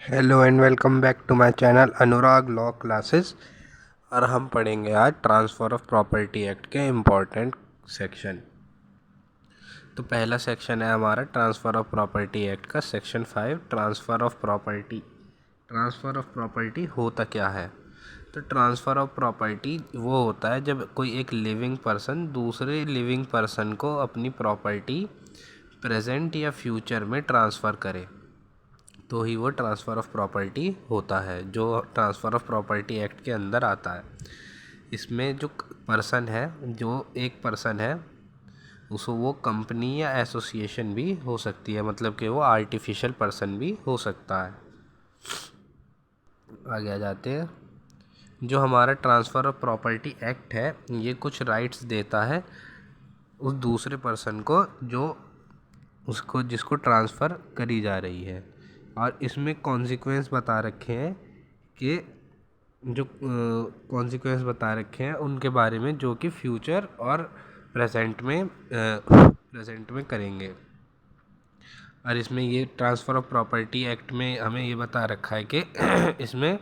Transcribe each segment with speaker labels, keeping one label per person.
Speaker 1: Hello and welcome back to my channel Anurag law classes. और हम पढ़ेंगे आज ट्रांसफ़र ऑफ प्रॉपर्टी एक्ट के इम्पोर्टेंट सेक्शन। तो पहला सेक्शन है हमारा ट्रांसफ़र ऑफ प्रॉपर्टी एक्ट का section 5 transfer of property. Transfer of property होता क्या है? तो ट्रांसफ़र ऑफ प्रॉपर्टी वो होता है जब कोई एक लिविंग पर्सन दूसरे लिविंग पर्सन को अपनी प्रॉपर्टी प्रेजेंट या फ्यूचर में ट्रांसफ़र करे तो ही वो ट्रांसफ़र ऑफ प्रॉपर्टी होता है, जो ट्रांसफ़र ऑफ प्रॉपर्टी एक्ट के अंदर आता है। इसमें जो पर्सन है, जो एक पर्सन है, उसको वो कंपनी या एसोसिएशन भी हो सकती है, मतलब कि वो आर्टिफिशियल पर्सन भी हो सकता है। आगे आ जाते हैं। जो हमारा ट्रांसफ़र ऑफ प्रॉपर्टी एक्ट है ये कुछ राइट्स देता है उस दूसरे पर्सन को जो उसको जिसको ट्रांसफ़र करी जा रही है, और इसमें कॉन्सिक्वेंस बता रखे हैं कि जो कॉन्सिक्वेंस बता रखे हैं उनके बारे में जो कि फ्यूचर और प्रेजेंट में करेंगे। और इसमें ये ट्रांसफ़र ऑफ प्रॉपर्टी एक्ट में हमें ये बता रखा है कि इसमें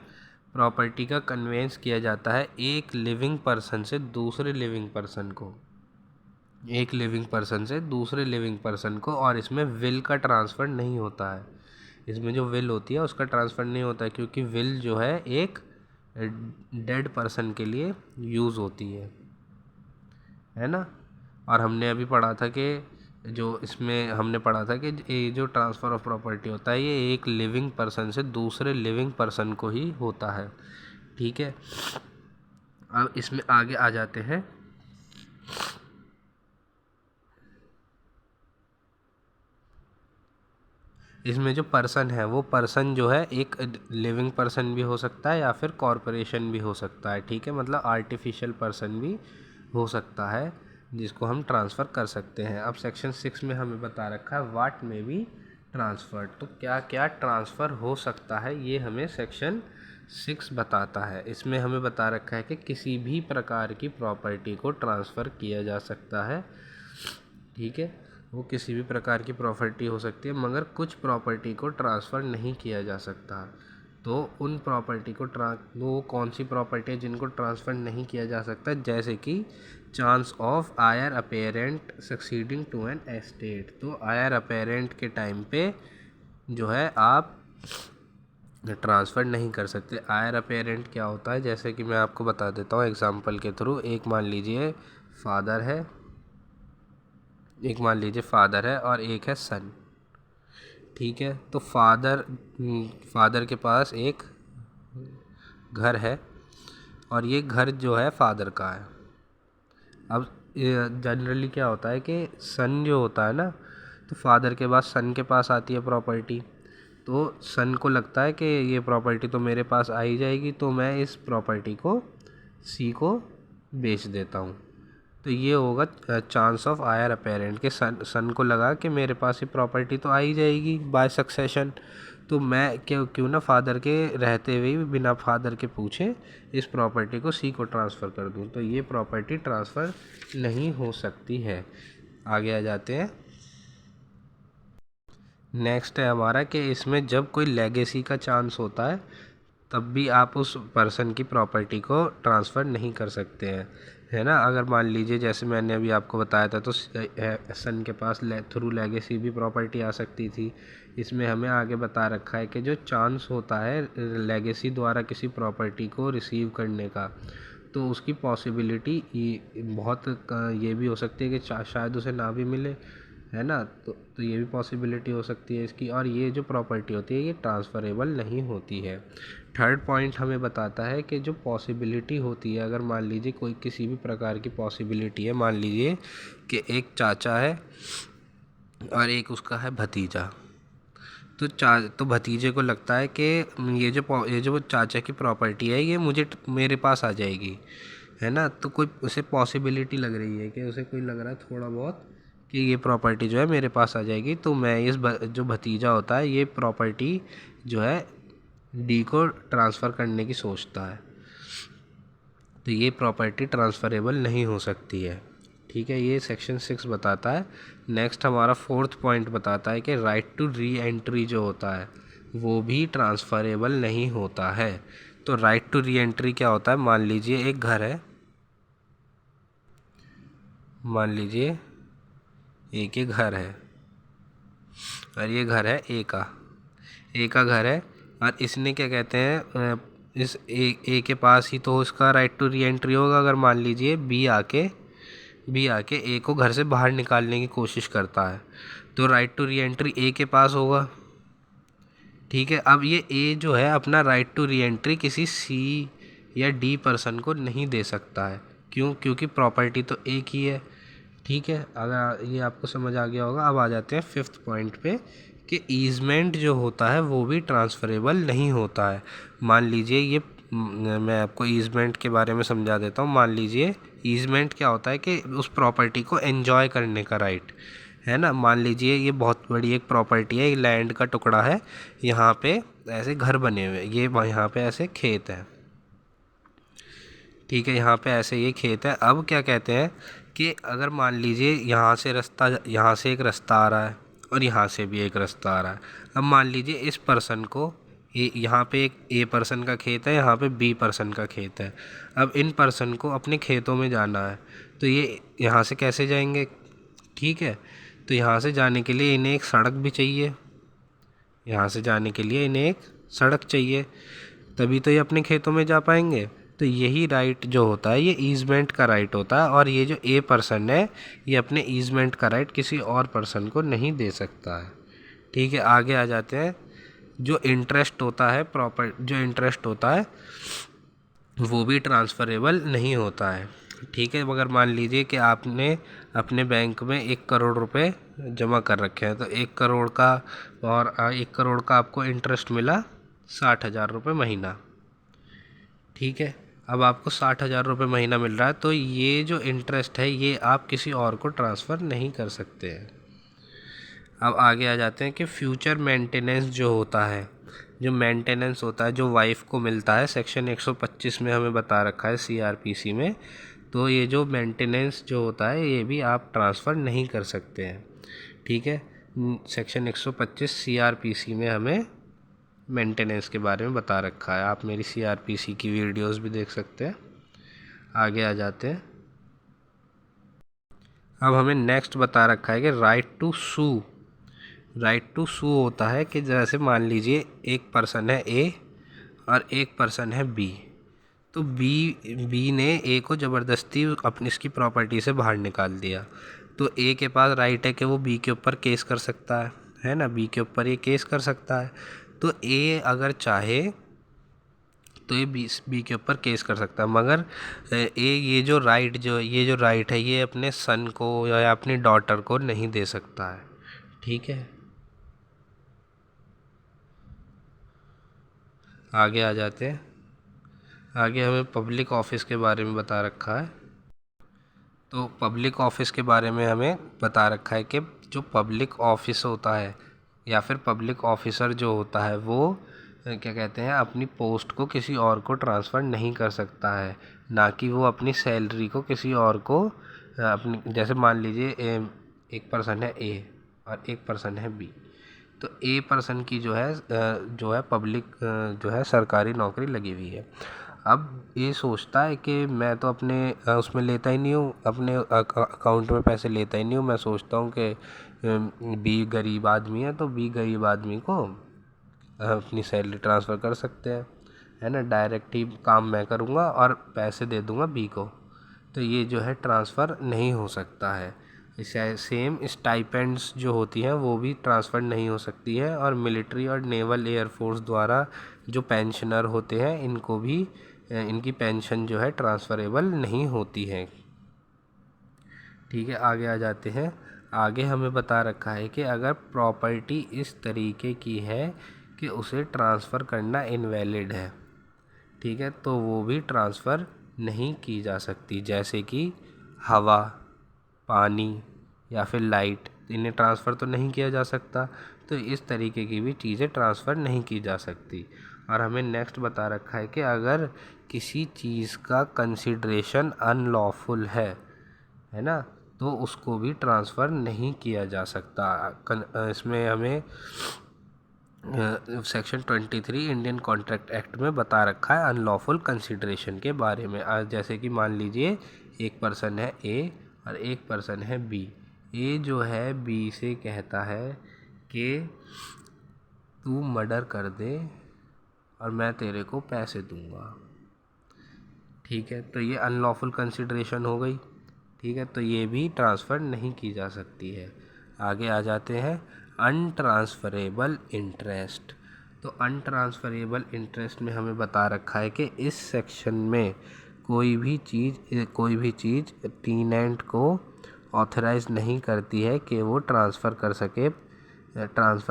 Speaker 1: प्रॉपर्टी का कन्वेंस किया जाता है एक लिविंग पर्सन से दूसरे लिविंग पर्सन को, एक लिविंग पर्सन से दूसरे लिविंग पर्सन को, और इसमें विल का ट्रांसफ़र नहीं होता है। इसमें जो विल होती है उसका ट्रांसफ़र नहीं होता है, क्योंकि विल जो है एक डेड पर्सन के लिए यूज़ होती है ना। और हमने अभी पढ़ा था कि जो इसमें हमने पढ़ा था कि ये जो ट्रांसफ़र ऑफ प्रॉपर्टी होता है ये एक लिविंग पर्सन से दूसरे लिविंग पर्सन को ही होता है। ठीक है, अब इसमें आगे आ जाते हैं। इसमें जो पर्सन है वो पर्सन जो है एक लिविंग पर्सन भी हो सकता है या फिर कॉरपोरेशन भी हो सकता है। ठीक है, मतलब आर्टिफिशियल पर्सन भी हो सकता है जिसको हम ट्रांसफ़र कर सकते हैं। अब सेक्शन 6 में हमें बता रखा है व्हाट में बी ट्रांसफ़र। तो क्या क्या ट्रांसफ़र हो सकता है ये हमें सेक्शन 6 बताता है। इसमें हमें बता रखा है कि किसी भी प्रकार की प्रॉपर्टी को ट्रांसफ़र किया जा सकता है। ठीक है, वो किसी भी प्रकार की प्रॉपर्टी हो सकती है, मगर कुछ प्रॉपर्टी को ट्रांसफ़र नहीं किया जा सकता। तो उन प्रॉपर्टी को वो कौन सी प्रॉपर्टी है जिनको ट्रांसफ़र नहीं किया जा सकता? जैसे कि chance of heir apparent succeeding to an estate. तो आयर अपेरेंट के टाइम पे जो है आप ट्रांसफ़र नहीं कर सकते। आयर अपेरेंट क्या होता है, जैसे कि मैं आपको बता देता हूँ एग्जांपल के थ्रू। एक मान लीजिए फादर है, एक मान लीजिए फादर है और एक है सन। ठीक है, तो फादर के पास एक घर है और ये घर जो है फादर का है। अब जनरली क्या होता है कि सन जो होता है ना, तो फादर के बाद सन के पास आती है प्रॉपर्टी। तो सन को लगता है कि ये प्रॉपर्टी तो मेरे पास आ ही जाएगी, तो मैं इस प्रॉपर्टी को सी को बेच देता हूँ। तो ये होगा चांस ऑफ आयर अपेरेंट के सन को लगा कि मेरे पास ये प्रॉपर्टी तो आ ही जाएगी बाय सक्सेशन, तो मैं क्यों ना फादर के रहते हुए भी बिना फादर के पूछे इस प्रॉपर्टी को सी को ट्रांसफ़र कर दूं। तो ये प्रॉपर्टी ट्रांसफ़र नहीं हो सकती है। आगे आ जाते हैं। नेक्स्ट है हमारा कि इसमें जब कोई लेगेसी का चांस होता है तब भी आप उस पर्सन की प्रॉपर्टी को ट्रांसफ़र नहीं कर सकते हैं, है ना। अगर मान लीजिए जैसे मैंने अभी आपको बताया था, तो सन के पास थ्रू लेगेसी भी प्रॉपर्टी आ सकती थी। इसमें हमें आगे बता रखा है कि जो चांस होता है लेगेसी द्वारा किसी प्रॉपर्टी को रिसीव करने का, तो उसकी पॉसिबिलिटी बहुत ये भी हो सकती है कि शायद उसे ना भी मिले, है ना। तो ये भी पॉसिबिलिटी हो सकती है इसकी। और ये जो प्रॉपर्टी होती है ये ट्रांसफ़रेबल नहीं होती है। थर्ड पॉइंट हमें बताता है कि जो पॉसिबिलिटी होती है, अगर मान लीजिए कोई किसी भी प्रकार की पॉसिबिलिटी है, मान लीजिए कि एक चाचा है और एक उसका है भतीजा। तो भतीजे को लगता है कि ये जो चाचा की प्रॉपर्टी है ये मेरे पास आ जाएगी, है ना। तो कोई उसे पॉसिबिलिटी लग रही है कि उसे कोई लग रहा है थोड़ा बहुत कि ये प्रॉपर्टी जो है मेरे पास आ जाएगी, तो मैं जो भतीजा होता है ये प्रॉपर्टी जो है डी को ट्रांसफ़र करने की सोचता है। तो ये प्रॉपर्टी ट्रांसफ़रेबल नहीं हो सकती है। ठीक है, ये सेक्शन 6 बताता है। नेक्स्ट हमारा फोर्थ पॉइंट बताता है कि राइट टू री एंट्री जो होता है, वो भी ट्रांसफरेबल नहीं होता है। तो राइट टू री एंट्री क्या होता है? मान लीजिए एक घर है, मान लीजिए एक ही घर है और ये घर है ए का घर है, और इसने क्या कहते हैं, इस ए के पास ही तो इसका राइट टू री एंट्री होगा। अगर मान लीजिए बी आके ए को घर से बाहर निकालने की कोशिश करता है, तो राइट टू री एंट्री ए के पास होगा। ठीक है, अब ये ए जो है अपना राइट टू री एंट्री किसी सी या डी पर्सन को नहीं दे सकता है। क्यों? क्योंकि प्रॉपर्टी तो एक ही है। ठीक है, अगर ये आपको समझ आ गया होगा। अब आ जाते हैं फिफ्थ पॉइंट पे कि ईजमेंट जो होता है वो भी ट्रांसफरेबल नहीं होता है। मान लीजिए ये मैं आपको ईजमेंट के बारे में समझा देता हूँ। मान लीजिए ईजमेंट क्या होता है कि उस प्रॉपर्टी को एंजॉय करने का राइट है ना। मान लीजिए ये बहुत बड़ी एक प्रॉपर्टी है, एक लैंड का टुकड़ा है, यहाँ पे ऐसे घर बने हुए, ये यहाँ पे ऐसे खेत है। ठीक है, यहाँ पे ऐसे ये खेत है। अब क्या कहते हैं कि अगर मान लीजिए यहाँ से एक रास्ता आ रहा है और यहाँ से भी एक रास्ता आ रहा है। अब मान लीजिए इस पर्सन को यहाँ पे एक ए पर्सन का खेत है, यहाँ पे बी पर्सन का खेत है। अब इन पर्सन को अपने खेतों में जाना है, तो ये यहाँ से कैसे जाएंगे? ठीक है, तो यहाँ से जाने के लिए इन्हें एक सड़क भी चाहिए, यहाँ से जाने के लिए इन्हें एक सड़क चाहिए, तभी तो ये अपने खेतों में जा पाएंगे। तो यही राइट जो होता है ये ईजमेंट का राइट होता है, और ये जो ए पर्सन है ये अपने ईजमेंट का राइट किसी और पर्सन को नहीं दे सकता है। ठीक है, आगे आ जाते हैं। जो इंटरेस्ट होता है वो भी ट्रांसफरेबल नहीं होता है। ठीक है, मगर मान लीजिए कि आपने अपने बैंक में 1 करोड़ रुपए जमा कर रखे हैं, तो 1 करोड़ का और 1 करोड़ का आपको इंटरेस्ट मिला 60,000 रुपये महीना। ठीक है, अब आपको 60,000 रुपये महीना मिल रहा है, तो ये जो इंटरेस्ट है ये आप किसी और को ट्रांसफ़र नहीं कर सकते हैं। अब आगे आ जाते हैं कि फ्यूचर मेंटेनेंस जो होता है, जो वाइफ को मिलता है, सेक्शन 125 में हमें बता रखा है CRPC में। तो ये जो मेंटेनेंस जो होता है ये भी आप ट्रांसफ़र नहीं कर सकते हैं। ठीक है, सेक्शन 125 CRPC में हमें मेंटेनेंस के बारे में बता रखा है। आप मेरी CRPC की वीडियोस भी देख सकते हैं। आगे आ जाते हैं। अब हमें नेक्स्ट बता रखा है कि राइट टू सू होता है कि जैसे मान लीजिए एक पर्सन है ए और एक पर्सन है बी, तो बी ने ए को ज़बरदस्ती अपनी इसकी प्रॉपर्टी से बाहर निकाल दिया। तो ए के पास राइट है कि वो बी के ऊपर केस कर सकता है ना, बी के ऊपर ये केस कर सकता है। तो ए अगर चाहे तो ये बी के ऊपर केस कर सकता है, मगर ये जो राइट है ये अपने सन को या अपनी डॉटर को नहीं दे सकता है। ठीक है, आगे आ जाते हैं। आगे हमें पब्लिक ऑफिस के बारे में बता रखा है। तो पब्लिक ऑफिस के बारे में हमें बता रखा है कि जो पब्लिक ऑफिस होता है या फिर पब्लिक ऑफिसर जो होता है वो क्या कहते हैं, अपनी पोस्ट को किसी और को ट्रांसफ़र नहीं कर सकता है, ना कि वो अपनी सैलरी को किसी और को अपनी, जैसे मान लीजिए एक पर्सन है ए और एक पर्सन है बी, तो ए पर्सन की जो है पब्लिक जो है सरकारी नौकरी लगी हुई है। अब ये सोचता है कि मैं तो अपने उसमें लेता ही नहीं हूँ, अपने अकाउंट में पैसे लेता ही नहीं हूँ। मैं सोचता हूँ कि बी गरीब आदमी है तो बी गरीब आदमी को अपनी सैलरी ट्रांसफ़र कर सकते हैं, है ना, डायरेक्ट ही काम मैं करूँगा और पैसे दे दूँगा बी को। तो ये जो है ट्रांसफ़र नहीं हो सकता है। सेम स्टाइपेंड्स जो होती हैं वो भी ट्रांसफ़र नहीं हो सकती है, और मिलिट्री और नेवल एयरफोर्स द्वारा जो पेंशनर होते हैं इनको भी इनकी पेंशन जो है ट्रांसफ़रेबल नहीं होती है। ठीक है, आगे आ जाते हैं। आगे हमें बता रखा है कि अगर प्रॉपर्टी इस तरीके की है कि उसे ट्रांसफ़र करना इनवैलिड है, ठीक है, तो वो भी ट्रांसफ़र नहीं की जा सकती। जैसे कि हवा, पानी या फिर लाइट, इन्हें ट्रांसफ़र तो नहीं किया जा सकता, तो इस तरीके की भी चीज़ें ट्रांसफ़र नहीं की जा सकती। और हमें नेक्स्ट बता रखा है कि अगर किसी चीज़ का कंसिडरेशन अनलॉफुल है ना, तो उसको भी ट्रांसफ़र नहीं किया जा सकता। इसमें हमें सेक्शन 23 इंडियन कॉन्ट्रैक्ट एक्ट में बता रखा है अनलॉफुल कंसिडरेशन के बारे में। जैसे कि मान लीजिए एक पर्सन है ए और एक पर्सन है बी। ए जो है बी से कहता है कि तू मर्डर कर दे और मैं तेरे को पैसे दूंगा। ठीक है, तो ये अनलॉफुल कंसिडरेशन हो गई। ठीक है, तो ये भी ट्रांसफ़र नहीं की जा सकती है। आगे आ जाते हैं अनट्रांसफरेबल इंटरेस्ट। तो अनट्रांसफरेबल इंटरेस्ट में हमें बता रखा है कि इस सेक्शन में कोई भी चीज़ टीनेंट को ऑथराइज नहीं करती है कि वो ट्रांसफ़र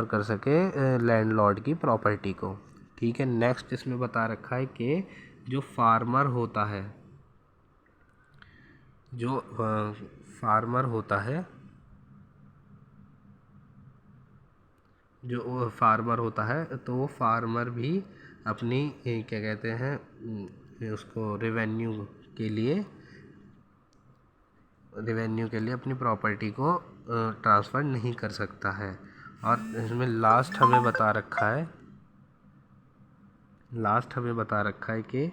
Speaker 1: कर सके लैंडलॉर्ड की प्रॉपर्टी को। ठीक है, नेक्स्ट इसमें बता रखा है कि जो फार्मर होता है तो वो फार्मर भी अपनी क्या कहते हैं उसको रेवेन्यू के लिए अपनी प्रॉपर्टी को ट्रांसफ़र नहीं कर सकता है। और इसमें लास्ट हमें बता रखा है कि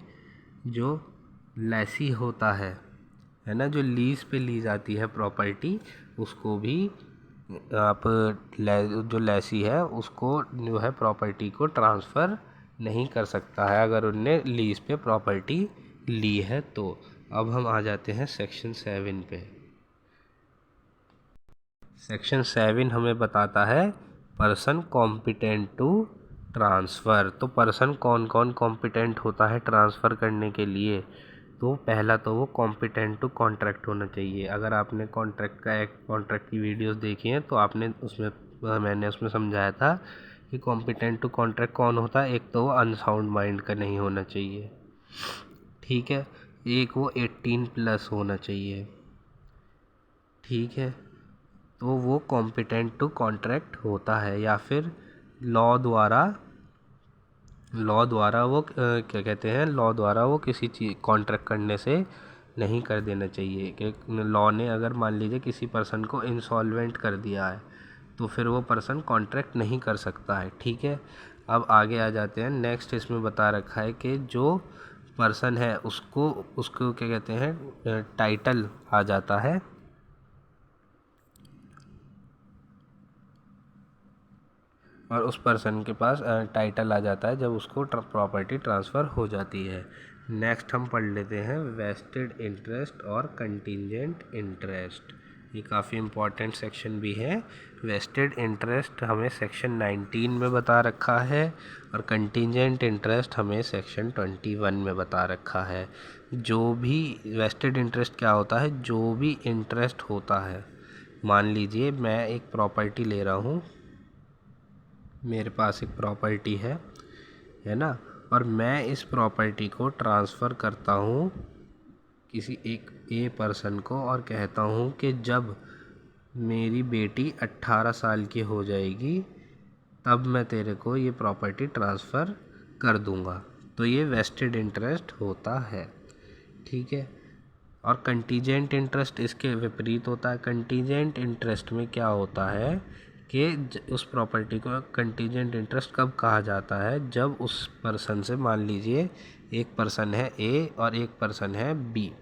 Speaker 1: जो लेसी होता है ना, जो लीज़ पे ली जाती है प्रॉपर्टी, उसको भी जो लेसी है उसको जो है प्रॉपर्टी को ट्रांसफ़र नहीं कर सकता है अगर उनने लीज़ पे प्रॉपर्टी ली है तो। अब हम आ जाते हैं सेक्शन 7 पे। सेक्शन 7 हमें बताता है पर्सन कॉम्पिटेंट टू ट्रांसफ़र। तो पर्सन कौन कौन कॉम्पिटेंट होता है ट्रांसफ़र करने के लिए? तो पहला तो वो कॉम्पिटेंट टू कॉन्ट्रैक्ट होना चाहिए। अगर आपने कॉन्ट्रैक्ट की वीडियोस देखी हैं तो मैंने उसमें समझाया था कि कॉम्पिटेंट टू कॉन्ट्रैक्ट कौन होता है। एक तो वो अनसाउंड माइंड का नहीं होना चाहिए। ठीक है, एक वो 18+ होना चाहिए। ठीक है, तो वो कॉम्पिटेंट टू कॉन्ट्रैक्ट होता है। या फिर लॉ द्वारा वो किसी चीज़ कॉन्ट्रैक्ट करने से नहीं कर देना चाहिए कि लॉ ने अगर मान लीजिए किसी पर्सन को इंसॉल्वेंट कर दिया है तो फिर वो पर्सन कॉन्ट्रैक्ट नहीं कर सकता है। ठीक है, अब आगे आ जाते हैं। नेक्स्ट इसमें बता रखा है कि जो पर्सन है उसको क्या कहते हैं टाइटल आ जाता है। और उस पर्सन के पास टाइटल आ जाता है जब उसको प्रॉपर्टी ट्रांसफ़र हो जाती है। नेक्स्ट हम पढ़ लेते हैं वेस्टेड इंटरेस्ट और कंटीजेंट इंटरेस्ट। ये काफ़ी इम्पॉर्टेंट सेक्शन भी है। वेस्टेड इंटरेस्ट हमें सेक्शन 19 में बता रखा है और कंटीजेंट इंटरेस्ट हमें सेक्शन 21 में बता रखा है। जो भी वेस्टेड इंटरेस्ट क्या होता है? जो भी इंटरेस्ट होता है, मान लीजिए मैं एक प्रॉपर्टी ले रहा हूँ, मेरे पास एक प्रॉपर्टी है ना, और मैं इस प्रॉपर्टी को ट्रांसफ़र करता हूँ किसी एक ए पर्सन को और कहता हूँ कि जब मेरी बेटी 18 साल की हो जाएगी तब मैं तेरे को ये प्रॉपर्टी ट्रांसफ़र कर दूँगा। तो ये वेस्टेड इंटरेस्ट होता है। ठीक है, और कंटीजेंट इंटरेस्ट इसके विपरीत होता है। कंटीजेंट इंटरेस्ट में क्या होता है कि उस प्रॉपर्टी को कंटीजेंट इंटरेस्ट कब कहा जाता है? जब उस पर्सन से, मान लीजिए एक पर्सन है ए और एक पर्सन है बी,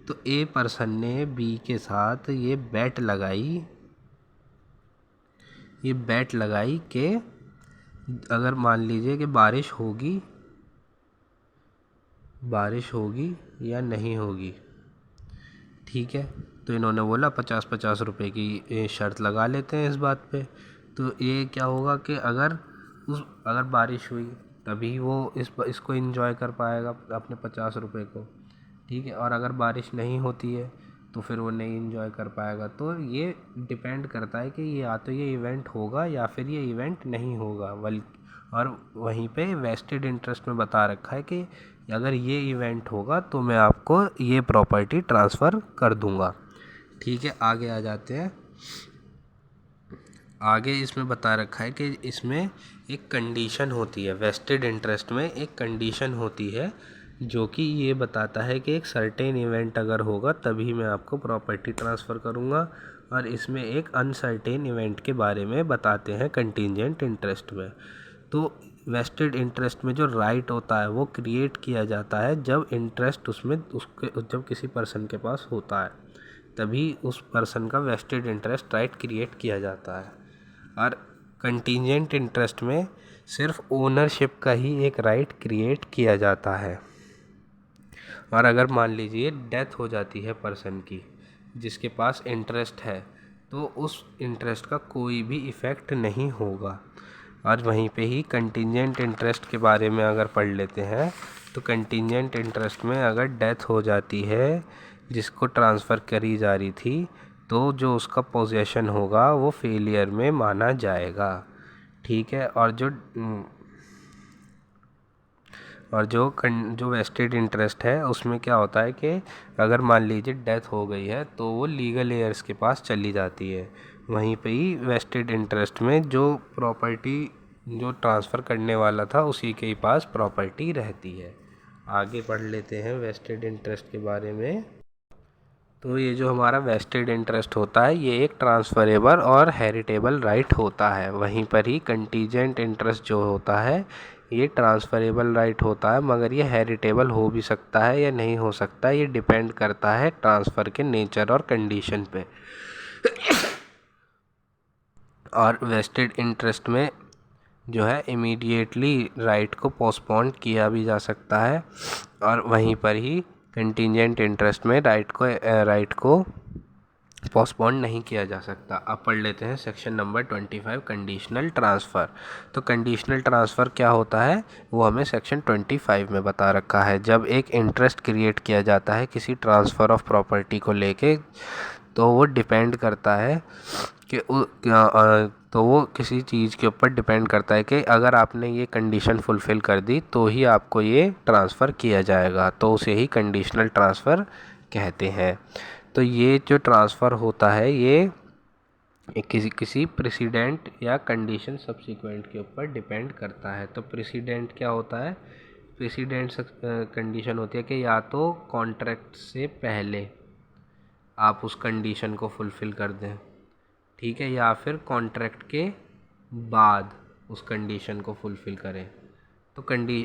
Speaker 1: तो ए पर्सन ने बी के साथ ये बेट लगाई कि अगर मान लीजिए कि बारिश होगी या नहीं होगी। ठीक है, तो इन्होंने बोला 50-50 रुपए की शर्त लगा लेते हैं इस बात पे। तो ये क्या होगा कि अगर बारिश हुई तभी वो इसको एंजॉय कर पाएगा अपने 50 रुपए को। ठीक है, और अगर बारिश नहीं होती है तो फिर वो नहीं एंजॉय कर पाएगा। तो ये डिपेंड करता है कि या तो ये इवेंट होगा या फिर ये इवेंट नहीं होगा। और वहीं पे वेस्टेड इंटरेस्ट में बता रखा है कि अगर ये इवेंट होगा तो मैं आपको ये प्रॉपर्टी ट्रांसफ़र कर दूंगा। ठीक है, आगे आ जाते हैं। आगे इसमें बता रखा है कि इसमें एक कंडीशन होती है, वेस्टेड इंटरेस्ट में एक कंडीशन होती है जो कि ये बताता है कि एक सर्टेन इवेंट अगर होगा तभी मैं आपको प्रॉपर्टी ट्रांसफ़र करूँगा। और इसमें एक अनसर्टेन इवेंट के बारे में बताते हैं कंटीजेंट इंटरेस्ट में। तो वेस्टेड इंटरेस्ट में जो राइट होता है वो क्रिएट किया जाता है जब इंटरेस्ट उसमें उसके जब किसी पर्सन के पास होता है, तभी उस पर्सन का वेस्टेड इंटरेस्ट राइट क्रिएट किया जाता है। और कंटीजेंट इंटरेस्ट में सिर्फ ओनरशिप का ही एक राइट क्रिएट किया जाता है। और अगर मान लीजिए डेथ हो जाती है पर्सन की जिसके पास इंटरेस्ट है, तो उस इंटरेस्ट का कोई भी इफ़ेक्ट नहीं होगा। और वहीं पे ही कंटीजेंट इंटरेस्ट के बारे में अगर पढ़ लेते हैं, तो कंटीजेंट इंटरेस्ट में अगर डेथ हो जाती है जिसको ट्रांसफ़र करी जा रही थी, तो जो उसका पोजेशन होगा वो फेलियर में माना जाएगा। ठीक है। और जो वेस्टेड इंटरेस्ट है उसमें क्या होता है कि अगर मान लीजिए डेथ हो गई है तो वो लीगल एयर्स के पास चली जाती है। वहीं पे ही वेस्टेड इंटरेस्ट में जो प्रॉपर्टी जो ट्रांसफ़र करने वाला था उसी के ही पास प्रॉपर्टी रहती है। आगे पढ़ लेते हैं वेस्टेड इंटरेस्ट के बारे में। तो ये जो हमारा वेस्टेड इंटरेस्ट होता है ये एक ट्रांसफरेबल और हेरिटेबल राइट होता है। वहीं पर ही कंटीजेंट इंटरेस्ट जो होता है ये ट्रांसफरेबल राइट होता है, मगर ये हेरिटेबल हो भी सकता है या नहीं हो सकता, ये डिपेंड करता है ट्रांसफ़र के नेचर और कंडीशन पे। और वेस्टेड इंटरेस्ट में जो है इमीडिएटली राइट को पोस्टपोन किया भी जा सकता है, और वहीं पर ही कंटीजेंट इंटरेस्ट में राइट को पोस्टपोन नहीं किया जा सकता। अब पढ़ लेते हैं सेक्शन नंबर 25 कंडीशनल ट्रांसफ़र। तो कंडीशनल ट्रांसफ़र क्या होता है वो हमें सेक्शन 25 में बता रखा है। जब एक इंटरेस्ट क्रिएट किया जाता है किसी ट्रांसफ़र ऑफ प्रॉपर्टी को लेके, तो वो डिपेंड करता है कि तो वो किसी चीज़ के ऊपर डिपेंड करता है कि अगर आपने ये कंडीशन फुलफ़िल कर दी तो ही आपको ये ट्रांसफ़र किया जाएगा, तो उसे ही कंडीशनल ट्रांसफ़र कहते हैं। तो ये जो ट्रांसफ़र होता है ये किसी प्रेसिडेंट या कंडीशन सब्सिक्वेंट के ऊपर डिपेंड करता है। तो प्रेसिडेंट क्या होता है, प्रेसिडेंट कंडीशन होती है कि या तो कॉन्ट्रैक्ट से पहले आप उस कंडीशन को फुलफ़िल कर दें, ठीक है, या फिर कॉन्ट्रैक्ट के बाद उस कंडीशन को फुलफ़िल करें। तो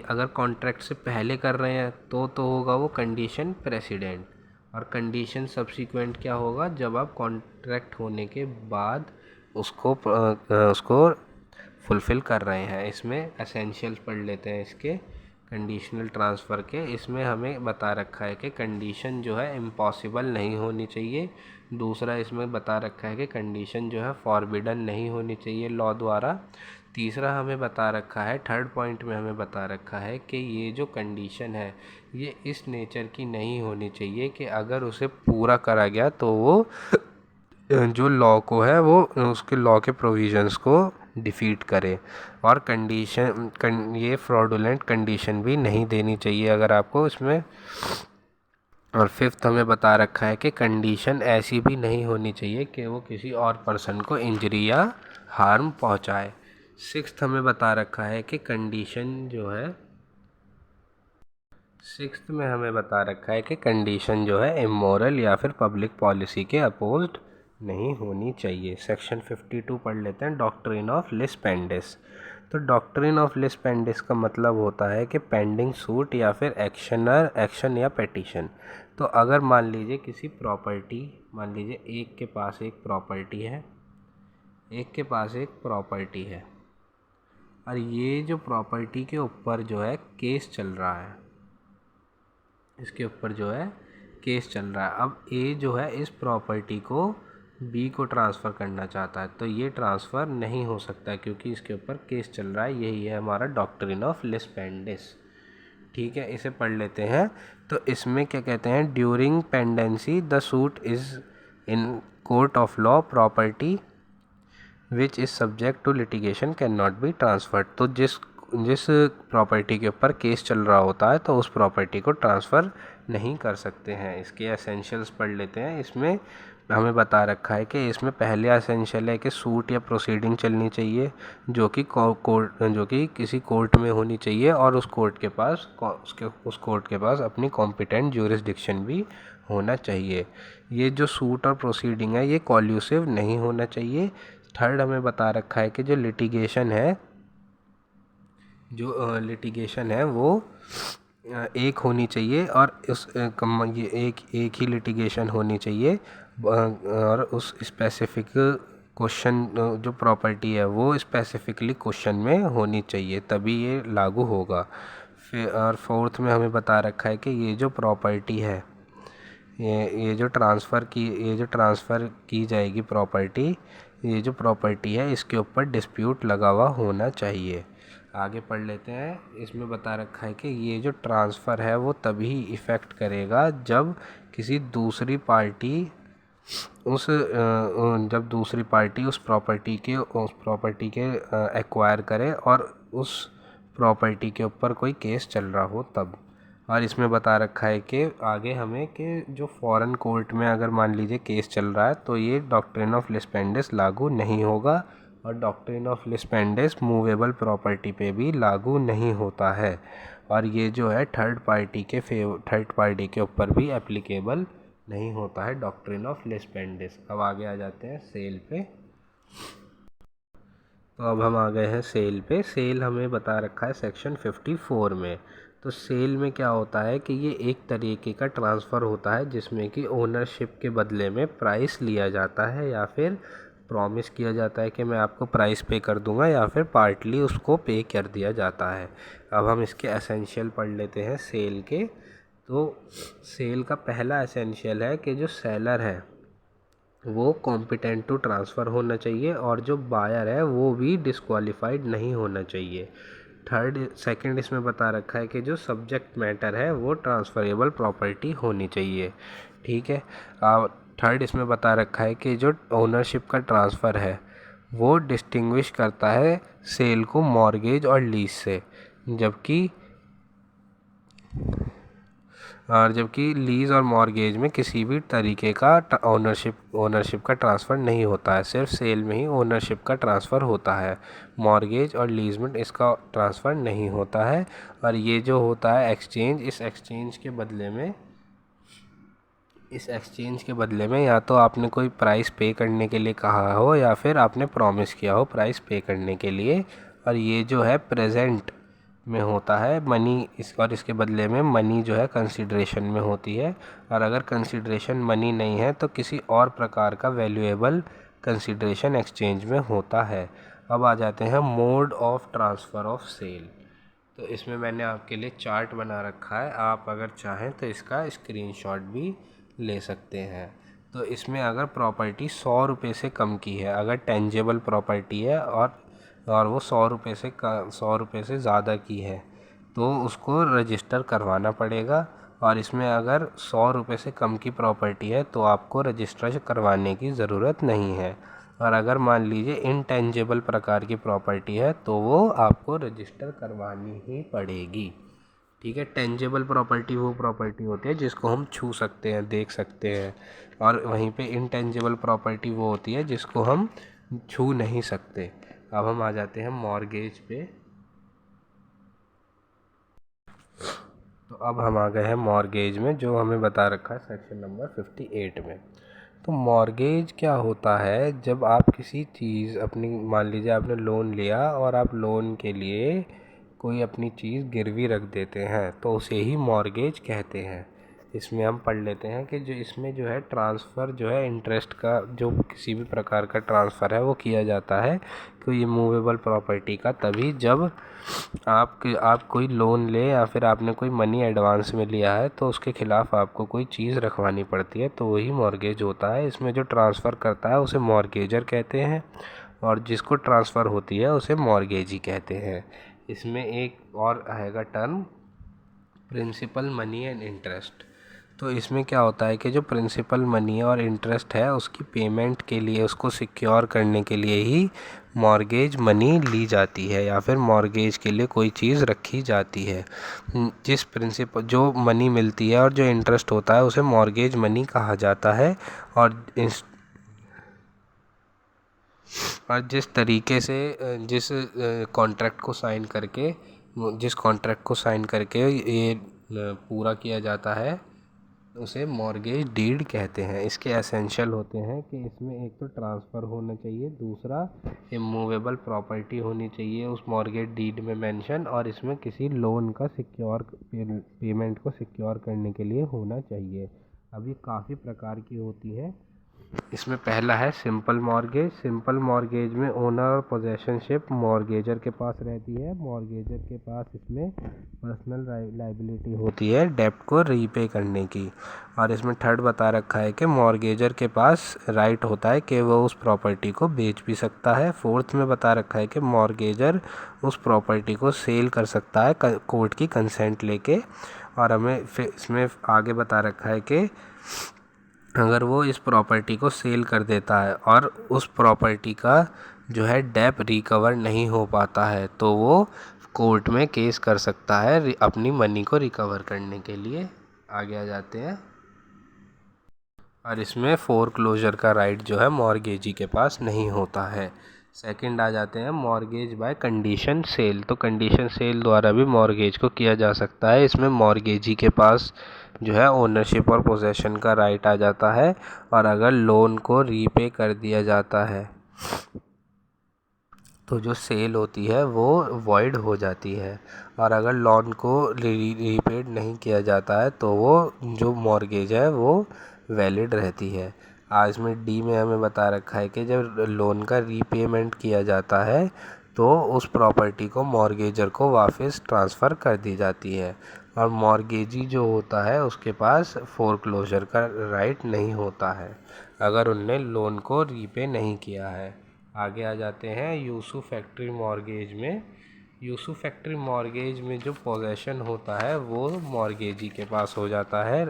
Speaker 1: अगर कॉन्ट्रैक्ट से पहले कर रहे हैं तो होगा वो कंडीशन प्रेसिडेंट, और कंडीशन सब्सिक्वेंट क्या होगा जब आप कॉन्ट्रैक्ट होने के बाद उसको फुलफ़िल कर रहे हैं। इसमें एसेंशियल्स पढ़ लेते हैं इसके कंडीशनल ट्रांसफ़र के। इसमें हमें बता रखा है कि कंडीशन जो है इम्पॉसिबल नहीं होनी चाहिए। दूसरा इसमें बता रखा है कि कंडीशन जो है फॉरबिडन नहीं होनी चाहिए लॉ द्वारा। तीसरा हमें बता रखा है, थर्ड पॉइंट में हमें बता रखा है कि ये जो कंडीशन है ये इस नेचर की नहीं होनी चाहिए कि अगर उसे पूरा करा गया तो वो जो लॉ को है वो उसके लॉ के प्रोविजंस को डिफीट करे। और ये फ्रॉडुलेंट कंडीशन भी नहीं देनी चाहिए अगर आपको इसमें। और फिफ्थ हमें बता रखा है कि कंडीशन ऐसी भी नहीं होनी चाहिए कि वो किसी और पर्सन को इंजरी या हार्म पहुंचाए। सिक्स्थ हमें बता रखा है कि कंडीशन जो है सिक्स्थ में हमें बता रखा है कि कंडीशन जो है इमोरल या फिर पब्लिक पॉलिसी के अपोज्ड नहीं होनी चाहिए। सेक्शन 52 पढ़ लेते हैं, डॉक्ट्रिन ऑफ लिस पेंडिस। तो डॉक्ट्रिन ऑफ लिस पेंडिस का मतलब होता है कि पेंडिंग सूट या फिर एक्शन या पेटिशन। तो अगर मान लीजिए किसी प्रॉपर्टी, मान लीजिए एक के पास एक प्रॉपर्टी है, और ये जो प्रॉपर्टी के ऊपर जो है केस चल रहा है, इसके ऊपर जो है केस चल रहा है। अब ए जो है इस प्रॉपर्टी को बी को ट्रांसफ़र करना चाहता है, तो ये ट्रांसफ़र नहीं हो सकता क्योंकि इसके ऊपर केस चल रहा है। यही है हमारा डॉक्ट्रिन ऑफ लिस पेंडिस। ठीक है, इसे पढ़ लेते हैं। तो इसमें क्या कहते हैं, during pendency the suit is in court of law property which is subject to litigation can not be transferred. तो जिस प्रॉपर्टी के ऊपर केस चल रहा होता है तो उस प्रॉपर्टी को ट्रांसफ़र नहीं कर सकते हैं। इसके एसेंशियल्स पढ़ लेते हैं। इसमें हमें बता रखा है कि इसमें पहले एसेंशियल है कि सूट या प्रोसीडिंग चलनी चाहिए जो कि किसी कोर्ट में होनी चाहिए, और उस कोर्ट के पास अपनी कॉम्पिटेंट ज्यूरिसडिक्शन भी होना चाहिए। ये जो सूट और प्रोसीडिंग है ये कॉल्यूसिव नहीं होना चाहिए। थर्ड हमें बता रखा है कि जो लिटिगेशन है जो लिटिगेशन है वो एक होनी चाहिए और ये एक ही लिटिगेशन होनी चाहिए और उस स्पेसिफिक क्वेश्चन जो प्रॉपर्टी है वो स्पेसिफिकली क्वेश्चन में होनी चाहिए, तभी ये लागू होगा। फिर और फोर्थ में हमें बता रखा है कि ये जो प्रॉपर्टी है, ये जो ट्रांसफ़र की जाएगी प्रॉपर्टी, ये जो प्रॉपर्टी है इसके ऊपर डिस्प्यूट लगा हुआ होना चाहिए। आगे पढ़ लेते हैं। इसमें बता रखा है कि ये जो ट्रांसफ़र है वो तभी इफ़ेक्ट करेगा जब किसी दूसरी पार्टी उस प्रॉपर्टी के एक्वायर करे और उस प्रॉपर्टी के ऊपर कोई केस चल रहा हो तब। और इसमें बता रखा है कि आगे हमें कि जो फॉरेन कोर्ट में अगर मान लीजिए केस चल रहा है तो ये डॉक्ट्रिन ऑफ लिस्पेंडिस लागू नहीं होगा, और डॉक्ट्रिन ऑफ लिस्पेंडिस मूवेबल प्रॉपर्टी पे भी लागू नहीं होता है, और ये जो है थर्ड पार्टी के ऊपर भी एप्लीकेबल नहीं होता है डॉक्ट्रिन ऑफ लिस्पेंडिस। अब आगे आ जाते हैं सेल पे। तो अब हम आ गए हैं सेल पे। सेल हमें बता रखा है सेक्शन 54 में। तो सेल में क्या होता है कि ये एक तरीके का ट्रांसफ़र होता है जिसमें कि ओनरशिप के बदले में प्राइस लिया जाता है, या फिर प्रॉमिस किया जाता है कि मैं आपको प्राइस पे कर दूंगा, या फिर पार्टली उसको पे कर दिया जाता है। अब हम इसके एसेंशियल पढ़ लेते हैं सेल के। तो सेल का पहला एसेंशियल है कि जो सेलर है वो कॉम्पिटेंट टू ट्रांसफ़र होना चाहिए, और जो बायर है वो भी डिस्क्वालीफाइड नहीं होना चाहिए। सेकंड इसमें बता रखा है कि जो सब्जेक्ट मैटर है वो ट्रांसफरेबल प्रॉपर्टी होनी चाहिए। ठीक है। थर्ड इसमें बता रखा है कि जो ओनरशिप का ट्रांसफ़र है वो डिस्टिंग्विश करता है सेल को मॉर्गेज और लीज से, जबकि लीज़ और मॉर्गेज में किसी भी तरीके का ओनरशिप का ट्रांसफ़र नहीं होता है, सिर्फ सेल में ही ओनरशिप का ट्रांसफ़र होता है। मॉर्गेज और लीज़ में इसका ट्रांसफ़र नहीं होता है। और ये जो होता है एक्सचेंज, इस एक्सचेंज के बदले में या तो आपने कोई प्राइस पे करने के लिए कहा हो, या फिर आपने प्रॉमिस किया हो प्राइस पे करने के लिए, और ये जो है प्रेजेंट में होता है मनी, और इसके बदले में मनी जो है कंसिडरेशन में होती है, और अगर कंसिडरेशन मनी नहीं है तो किसी और प्रकार का वैल्यूएबल कंसिडरेशन एक्सचेंज में होता है। अब आ जाते हैं mode of transfer of sale. तो इसमें मैंने आपके लिए चार्ट बना रखा है, आप अगर चाहें तो इसका स्क्रीनशॉट भी ले सकते हैं। तो इसमें अगर प्रॉपर्टी 100 रुपये से कम की है, अगर टेंजेबल प्रॉपर्टी है और वो 100 रुपये से ज़्यादा की है, तो उसको रजिस्टर करवाना पड़ेगा। और इसमें अगर 100 रुपये से कम की प्रॉपर्टी है तो आपको रजिस्टर करवाने की ज़रूरत नहीं है। और अगर मान लीजिए इनटेंजेबल प्रकार की प्रॉपर्टी है तो वो आपको रजिस्टर करवानी ही पड़ेगी। ठीक है। टेंजेबल प्रॉपर्टी वो प्रॉपर्टी होती है जिसको हम छू सकते हैं, देख सकते हैं, और वहीं पे इनटेंजेबल प्रॉपर्टी वो होती है जिसको हम छू नहीं सकते। अब हम आ जाते हैं मॉर्गेज पे। तो अब हम आ गए हैं मॉर्गेज में, जो हमें बता रखा है सेक्शन नंबर 58 में। तो मॉर्गेज क्या होता है, जब आप किसी चीज़ अपनी, मान लीजिए आपने लोन लिया और आप लोन के लिए कोई अपनी चीज़ गिरवी रख देते हैं तो उसे ही मॉर्गेज कहते हैं। इसमें हम पढ़ लेते हैं कि जो इसमें जो है ट्रांसफ़र जो है इंटरेस्ट का, जो किसी भी प्रकार का ट्रांसफ़र है वो किया जाता है कोई मूवेबल प्रॉपर्टी का तभी जब आप कोई लोन ले, या फिर आपने कोई मनी एडवांस में लिया है तो उसके ख़िलाफ़ आपको कोई चीज़ रखवानी पड़ती है, तो वही मॉर्गेज होता है। इसमें जो ट्रांसफ़र करता है उसे मॉर्गेजर कहते हैं, और जिसको ट्रांसफ़र होती है उसे मॉर्गेज ही कहते हैं। इसमें एक और आएगा term principal money and interest. तो इसमें क्या होता है कि जो प्रिंसिपल मनी और इंटरेस्ट है उसकी पेमेंट के लिए, उसको सिक्योर करने के लिए ही मॉर्गेज मनी ली जाती है, या फिर मॉर्गेज के लिए कोई चीज़ रखी जाती है। जो मनी मिलती है और जो इंटरेस्ट होता है उसे मॉर्गेज मनी कहा जाता है। और जिस तरीके से जिस कॉन्ट्रैक्ट को साइन करके ये पूरा किया जाता है, उसे मॉर्गेज डीड कहते हैं। इसके एसेंशियल होते हैं कि इसमें एक तो ट्रांसफ़र होना चाहिए, दूसरा इमूवेबल प्रॉपर्टी होनी चाहिए उस मॉर्गेज डीड में मेंशन, और इसमें किसी लोन का सिक्योर पेमेंट को सिक्योर करने के लिए होना चाहिए। अब ये काफ़ी प्रकार की होती हैं। इसमें पहला है सिंपल मॉर्गेज। सिंपल मॉर्गेज में ओनर और पोजेशनशिप मॉर्गेजर के पास रहती है। मॉर्गेजर के पास इसमें पर्सनल लाइबिलिटी होती है डेब्ट को रीपे करने की। और इसमें थर्ड बता रखा है कि मॉर्गेजर के पास राइट होता है कि वो उस प्रॉपर्टी को बेच भी सकता है। फोर्थ में बता रखा है कि मॉर्गेजर उस प्रॉपर्टी को सेल कर सकता है कोर्ट की कंसेंट लेके। और हमें फिर इसमें आगे बता रखा है कि अगर वो इस प्रॉपर्टी को सेल कर देता है और उस प्रॉपर्टी का जो है डेब्ट रिकवर नहीं हो पाता है, तो वो कोर्ट में केस कर सकता है अपनी मनी को रिकवर करने के लिए। आगे आ जाते हैं। और इसमें फोरक्लोजर का राइट जो है मॉर्गेजी के पास नहीं होता है। सेकंड आ जाते हैं मॉर्गेज बाय कंडीशन सेल। तो कंडीशन सेल द्वारा भी मॉर्गेज को किया जा सकता है। इसमें मॉर्गेजी के पास जो है ओनरशिप और पोजेशन का राइट आ जाता है, और अगर लोन को रीपे कर दिया जाता है तो जो सेल होती है वो वॉइड हो जाती है। और अगर लोन को रीपेड नहीं किया जाता है तो वो जो मॉर्गेज है वो वैलिड रहती है। आज में डी में हमें बता रखा है कि जब लोन का रीपेमेंट किया जाता है तो उस प्रॉपर्टी को मॉर्गेजर को वापस ट्रांसफ़र कर दी जाती है, और मॉर्गेजी जो होता है उसके पास फोरक्लोजर का राइट नहीं होता है अगर उनने लोन को रीपे नहीं किया है। आगे आ जाते हैं यूसुफ फैक्ट्री मॉर्गेज में। यूसुफ फैक्ट्री मॉर्गेज में जो पोजेशन होता है वो मॉर्गेजी के पास हो जाता है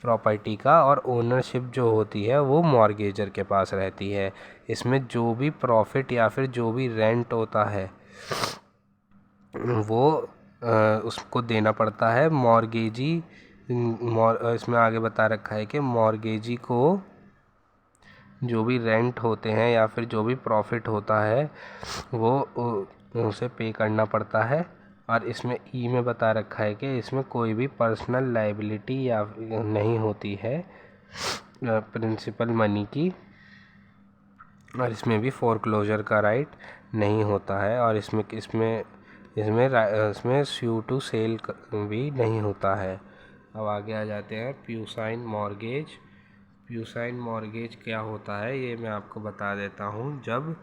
Speaker 1: प्रॉपर्टी का, और ओनरशिप जो होती है वो मॉर्गेजर के पास रहती है। इसमें जो भी प्रॉफिट या फिर जो भी रेंट होता है वो उसको देना पड़ता है मॉर्गेजी। इसमें आगे बता रखा है कि मॉर्गेजी को जो भी रेंट होते हैं या फिर जो भी प्रॉफिट होता है वो उसे पे करना पड़ता है। और इसमें ई में बता रखा है कि इसमें कोई भी पर्सनल लाइबिलिटी या नहीं होती है प्रिंसिपल मनी की, और इसमें भी फोरक्लोजर का राइट नहीं होता है। और इसमें स्यू टू सेल भी नहीं होता है। अब आगे आ जाते हैं प्यूसाइन मॉर्गेज। प्यूसाइन मॉर्गेज क्या होता है ये मैं आपको बता देता हूँ। जब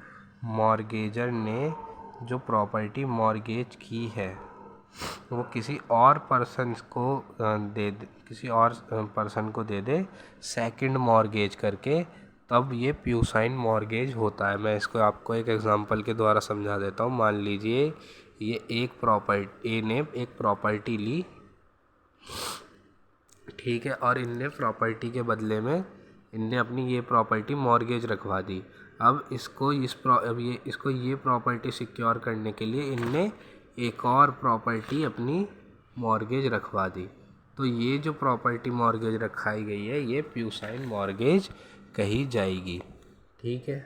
Speaker 1: मॉर्गेजर ने जो प्रॉपर्टी मॉर्गेज की है वो किसी और पर्सन को दे दे सेकंड मॉर्गेज करके, तब ये प्यूसाइन मॉर्गेज होता है। मैं इसको आपको एक एग्जांपल के द्वारा समझा देता हूँ। मान लीजिए ये ए ने एक प्रॉपर्टी ली, ठीक है, और इनने प्रॉपर्टी के बदले में इनने अपनी ये प्रॉपर्टी मॉर्गेज रखवा दी। अब इसको ये प्रॉपर्टी सिक्योर करने के लिए इनने एक और प्रॉपर्टी अपनी मॉर्गेज रखवा दी। तो ये जो प्रॉपर्टी मॉर्गेज रखाई गई है ये प्यूसाइन मॉर्गेज कही जाएगी। ठीक है।